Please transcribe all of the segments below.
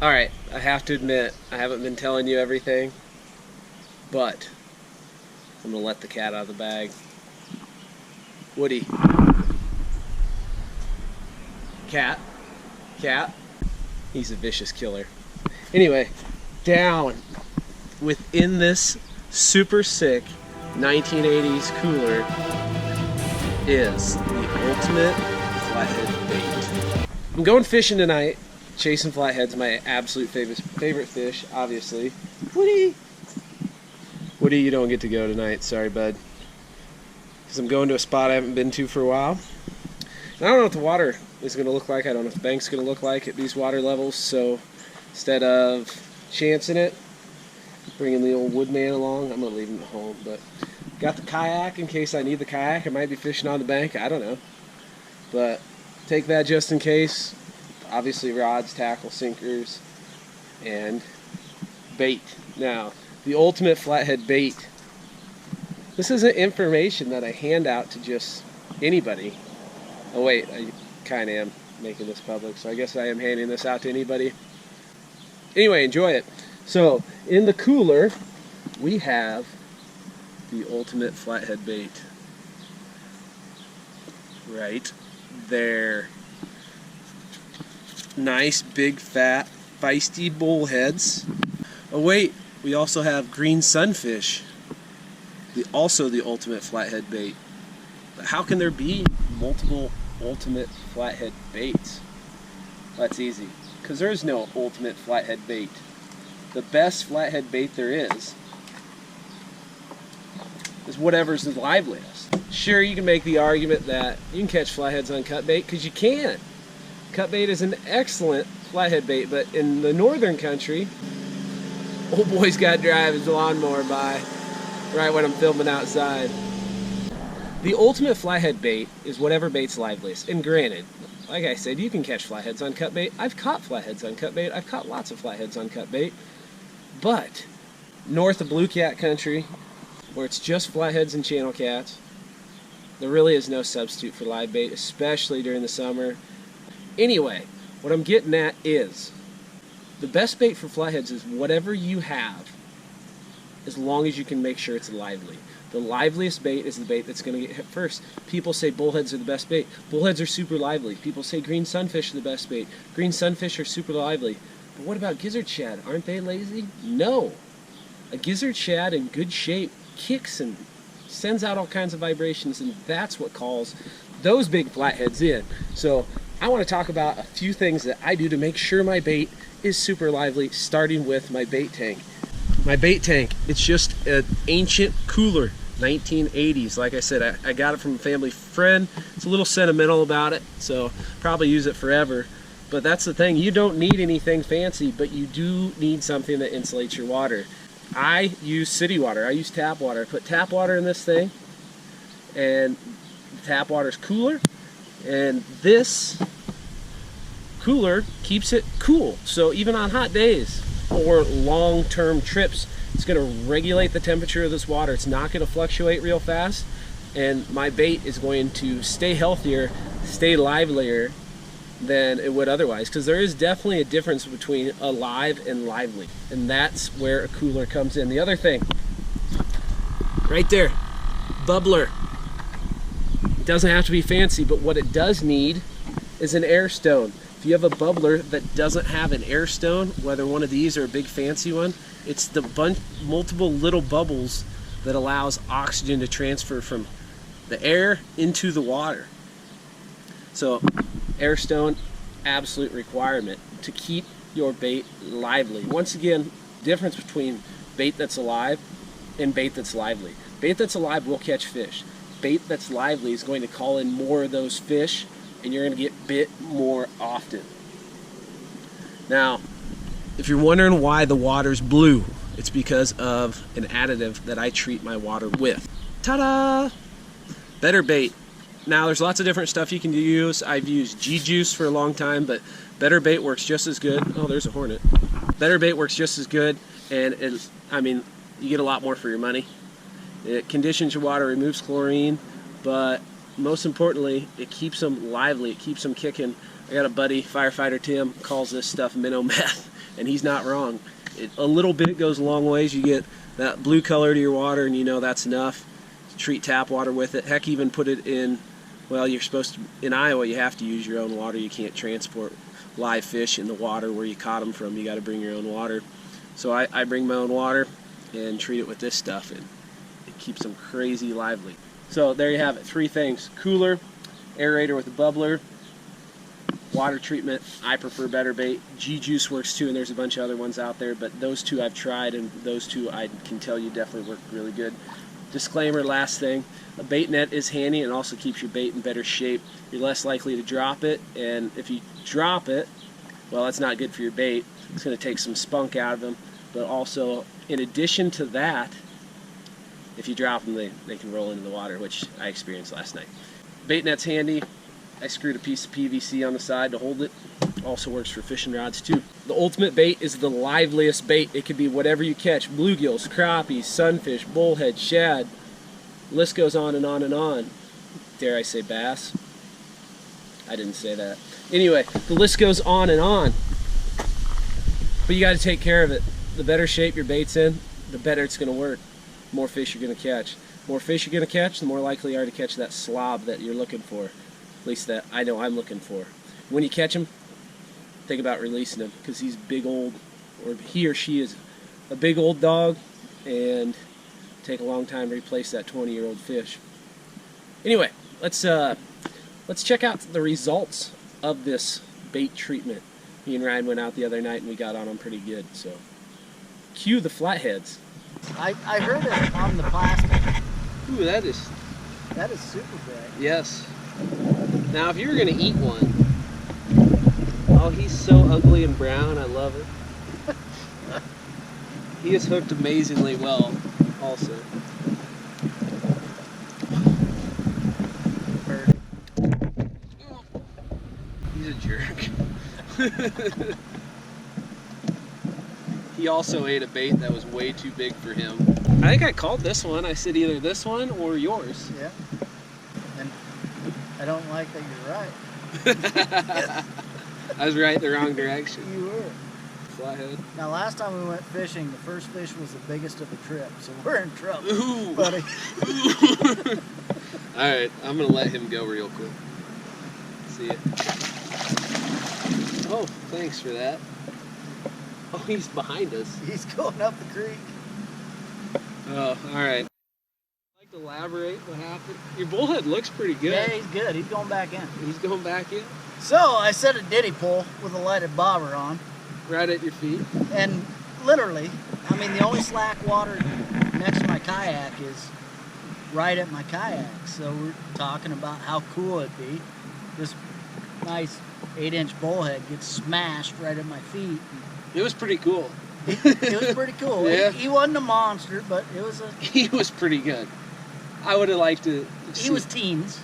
Alright, I have to admit, I haven't been telling you everything, but I'm gonna let the cat out of the bag. Woody. Cat. Cat. He's a vicious killer. Anyway, down within this super sick 1980s cooler is the ultimate flathead bait. I'm going fishing tonight. Chasing flatheads, my absolute favorite fish, obviously. Woody! Woody, you don't get to go tonight. Sorry, bud. Because I'm going to a spot I haven't been to for a while. And I don't know what the water is going to look like. I don't know what the bank's going to look like at these water levels. So instead of chancing it, bringing the old woodman along, I'm going to leave him at home. But got the kayak in case I need the kayak. I might be fishing on the bank. I don't know. But take that just in case. Obviously rods, tackle, sinkers, and bait. Now, the ultimate flathead bait. This isn't information that I hand out to just anybody. Oh wait, I kind of am making this public, so I guess I am handing this out to anybody. Anyway, enjoy it. So, in the cooler, we have the ultimate flathead bait. Right there. Nice, big, fat, feisty bullheads. Oh wait, we also have green sunfish. Also the ultimate flathead bait. But how can there be multiple ultimate flathead baits? That's easy, because there is no ultimate flathead bait. The best flathead bait there is whatever's the liveliest. Sure, you can make the argument that you can catch flatheads on cut bait, because you can. Cut bait is an excellent flathead bait, but in the northern country, old boy's got to drive his lawnmower by right when I'm filming outside. The ultimate flathead bait is whatever bait's liveliest. And granted, like I said, you can catch flatheads on cut bait. I've caught flatheads on cut bait. I've caught lots of flatheads on cut bait. But north of blue cat country, where it's just flatheads and channel cats, there really is no substitute for live bait, especially during the summer. Anyway, what I'm getting at is the best bait for flatheads is whatever you have, as long as you can make sure it's lively. The liveliest bait is the bait that's going to get hit first. People say bullheads are the best bait. Bullheads are super lively. People say green sunfish are the best bait. Green sunfish are super lively. But what about gizzard shad? Aren't they lazy? No. A gizzard shad in good shape kicks and sends out all kinds of vibrations, and that's what calls those big flatheads in. So I want to talk about a few things that I do to make sure my bait is super lively, starting with my bait tank. My bait tank, it's just an ancient cooler, 1980s. Like I said, I got it from a family friend. It's a little sentimental about it, so probably use it forever. But that's the thing, you don't need anything fancy, but you do need something that insulates your water. I use city water, I use tap water. I put tap water in this thing, and the tap water's cooler, and this cooler keeps it cool. So even on hot days or long-term trips, it's going to regulate the temperature of this water. It's not going to fluctuate real fast, and my bait is going to stay healthier, stay livelier than it would otherwise, because there is definitely a difference between alive and lively, and that's where a cooler comes in. The other thing, right there, bubbler. It doesn't have to be fancy, but what it does need is an air stone. If you have a bubbler that doesn't have an air stone, whether one of these or a big fancy one, it's the multiple little bubbles that allows oxygen to transfer from the air into the water. So air stone, absolute requirement to keep your bait lively. Once again, difference between bait that's alive and bait that's lively. Bait that's alive will catch fish. Bait that's lively is going to call in more of those fish, and you're going to get bit more often. Now, if you're wondering why the water's blue, it's because of an additive that I treat my water with. Ta-da! Better bait. Now, there's lots of different stuff you can use. I've used G-Juice for a long time, but Better Bait works just as good. Oh, there's a hornet. Better Bait works just as good, and you get a lot more for your money. It conditions your water, removes chlorine, but most importantly, it keeps them lively. It keeps them kicking. I got a buddy, firefighter Tim, calls this stuff minnow meth, and he's not wrong. A little bit goes a long ways. You get that blue color to your water, and you know that's enough. Treat tap water with it. Heck, even put it in, well, you're supposed to, in Iowa, you have to use your own water. You can't transport live fish in the water where you caught them from. You got to bring your own water. So I bring my own water and treat it with this stuff, and it keeps them crazy lively. So there you have it, 3 things: cooler, aerator with a bubbler, water treatment. I prefer Better Bait. G-Juice works too, and there's a bunch of other ones out there, but those 2 I've tried, and those 2 I can tell you definitely work really good. Disclaimer, last thing, a bait net is handy and also keeps your bait in better shape. You're less likely to drop it, and if you drop it, well, that's not good for your bait. It's going to take some spunk out of them, but also, in addition to that, if you drop them, they can roll into the water, which I experienced last night. Bait net's handy. I screwed a piece of PVC on the side to hold it. Also works for fishing rods too. The ultimate bait is the liveliest bait. It could be whatever you catch: bluegills, crappies, sunfish, bullhead, shad. The list goes on and on and on. Dare I say bass? I didn't say that. Anyway, the list goes on and on. But you got to take care of it. The better shape your bait's in, the better it's going to work. The more fish you're going to catch. The more fish you're going to catch, the more likely you are to catch that slob that you're looking for. At least that I know I'm looking for. When you catch him, think about releasing him, because he's big old, or he or she is a big old dog, and take a long time to replace that 20-year-old fish. Anyway, let's check out the results of this bait treatment. Me and Ryan went out the other night and we got on them pretty good. So, cue the flatheads. I heard it on the plastic. Ooh, that is super big. Yes. Now, if you were going to eat one, oh, he's so ugly and brown. I love it. He is hooked amazingly well, also. He's a jerk. He also ate a bait that was way too big for him. I think I called this one. I said either this one or yours. Yeah. And I don't like that you're right. I was right the wrong direction. You were. Flathead. Now, last time we went fishing, the first fish was the biggest of the trip, so we're in trouble. Ooh. Buddy. Alright, I'm going to let him go real quick. See it. Oh, thanks for that. Oh, he's behind us. He's going up the creek. Oh, alright. Like to elaborate what happened? Your bullhead looks pretty good. Yeah, he's good. He's going back in. He's going back in? So, I set a ditty pole with a lighted bobber on. Right at your feet? And literally, I mean, the only slack water next to my kayak is right at my kayak. So we're talking about how cool it'd be. This nice 8-inch bullhead gets smashed right at my feet. It was pretty cool. It was pretty cool. Yeah. He wasn't a monster, but it was a... He was pretty good. I would have liked to see. He was teens.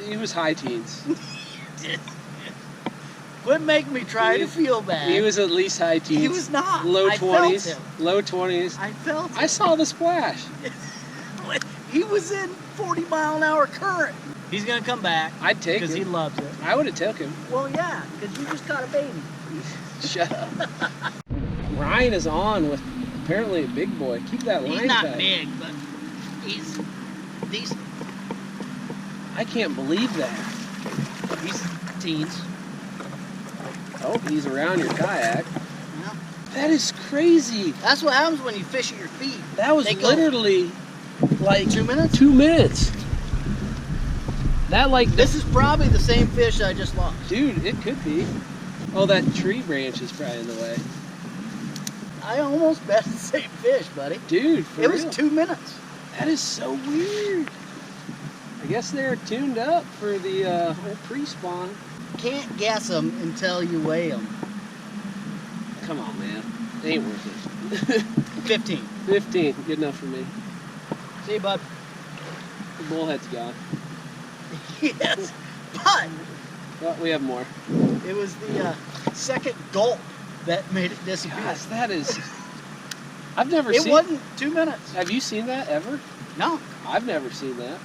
He was high teens. Quit making me try to feel bad. He was at least high teens. He was not. Low I 20s. felt him. Low 20s. I felt him. I saw the splash. He was in 40-mile-an-hour current. He's going to come back. I'd take him. Because he loves it. I would have took him. Well, yeah, because you just caught a baby. Shut up. Ryan is on with apparently a big boy. Keep that line He's not tight. big, but he's decent. I can't believe that. He's teens. Oh, he's around your kayak. Yeah. That is crazy. That's what happens when you fish at your feet. That was They go literally like 2 minutes? 2 minutes. That like This is probably the same fish I just lost. dude, it could be. Oh, that tree branch is probably in the way. I almost bet it's the same fish, buddy. Dude, for It real. was 2 minutes. That is so weird. I guess they're tuned up for the whole pre-spawn. Can't guess them until you weigh them. Come on, man. It ain't worth it. 15. 15, good enough for me. See you, bud. The bullhead's gone. Yes, but Well, we have more. it was the second gulp that made it disappear. Gosh, that is... I've never It seen... wasn't 2 minutes. Have you seen that ever? No. I've never seen that.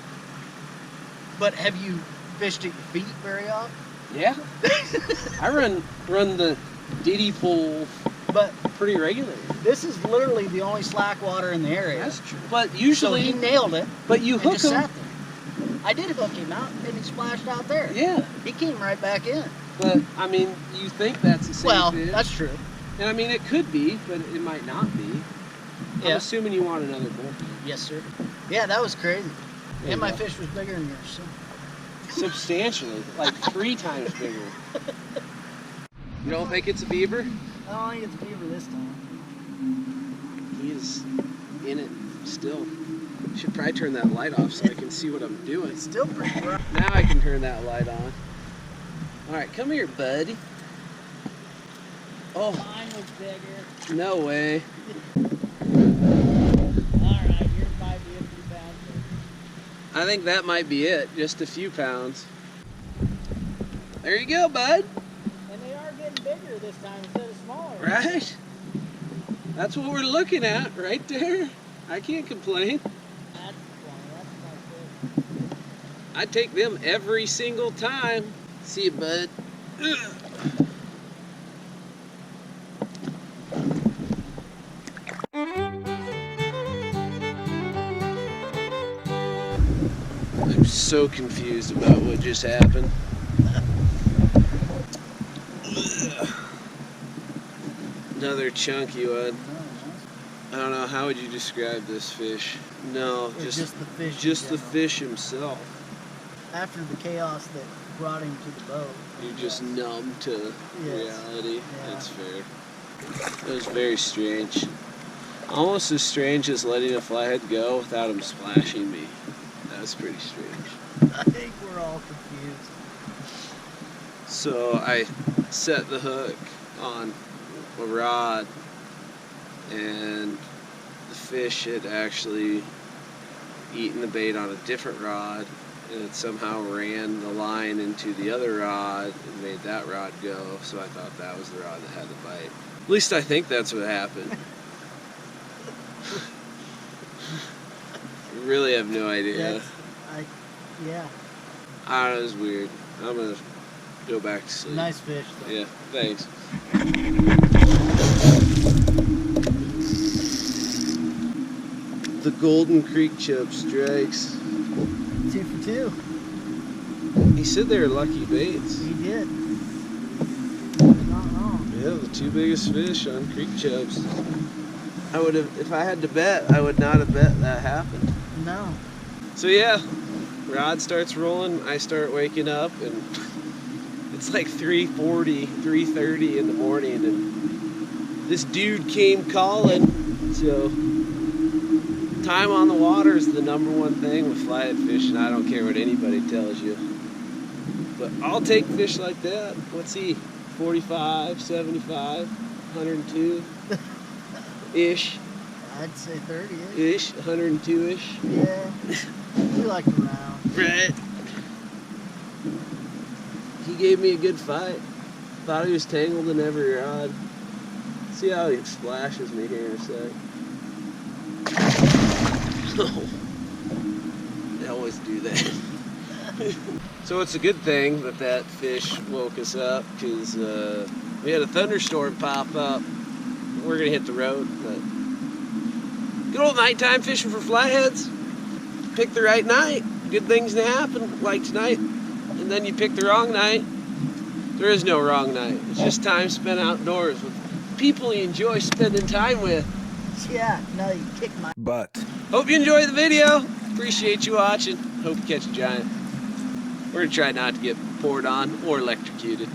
But have you fished at your feet very often? Yeah. I run the Diddy pole But pretty regularly. this is literally the only slack water in the area. That's true. But So usually, he nailed it. but you And hook just him. sat there. I did hook him out, and he splashed out there. Yeah. He came right back in. But I mean, you think that's the same Well, fish. that's true. And I mean, it could be, but it might not be. I'm Yeah. assuming you want another bull. Yes, sir. Yeah, that was crazy. There And you my go. fish was bigger than yours. So. Substantially, like 3 times bigger. You don't think it's a beaver? I don't think it's a beaver this time. He's in it still. Should probably turn that light off so I can see what I'm doing. It's still pretty rough. Now I can turn that light on. Alright, come here, bud. Oh, Mine was bigger. no way. Alright, yours might be a few pounds bigger. I think that might be it. Just a few pounds. There you go, bud. And they are getting bigger this time instead of smaller. Right? That's what we're looking at right there. I can't complain. That's funny. That's my fish. I take them every single time. See you, bud. Ugh. I'm so confused about what just happened. Ugh. Another chunky one. I don't know, how would you describe this fish? No, Or just just the fish. in the general. fish himself. After the chaos that brought him to the boat. You're just numb to Yes. reality. Yeah. That's fair. It was very strange. Almost as strange as letting a flathead go without him splashing me. That was pretty strange. I think we're all confused. So I set the hook on a rod, and the fish had actually eaten the bait on a different rod, and it somehow ran the line into the other rod and made that rod go, so I thought that was the rod that had the bite. At least I think that's what happened. I really have no idea. Yeah. I don't know, it was weird. I'm gonna go back to sleep. Nice fish, though. Yeah, thanks. The Golden Creek chub strikes. 2 for 2. He said they were lucky baits. He did. Not wrong. Yeah, the 2 biggest fish on creek chubs. I would have, if I had to bet, I would not have bet that happened. No. So yeah, rod starts rolling, I start waking up, and it's like 3:40, 3:30 in the morning, and this dude came calling. So time on the water is the #1 thing with flathead fish, and I don't care what anybody tells you. But I'll take fish like that. What's he? 45, 75, 102 ish. I'd say 30-ish. Ish, 102-ish. Yeah. We like to round. Right. He gave me a good fight. Thought he was tangled in every rod. See how he splashes me here in a sec. No. They always do that. So it's a good thing that that fish woke us up, because we had a thunderstorm pop up. We're going to hit the road, but good old nighttime fishing for flatheads. Pick the right night, good things to happen, like tonight. And then you pick the wrong night. There is no wrong night. It's just time spent outdoors with people you enjoy spending time with. Yeah, no, you kick my But Hope you enjoy the video. Appreciate you watching. Hope you catch a giant. We're gonna try not to get poured on or electrocuted.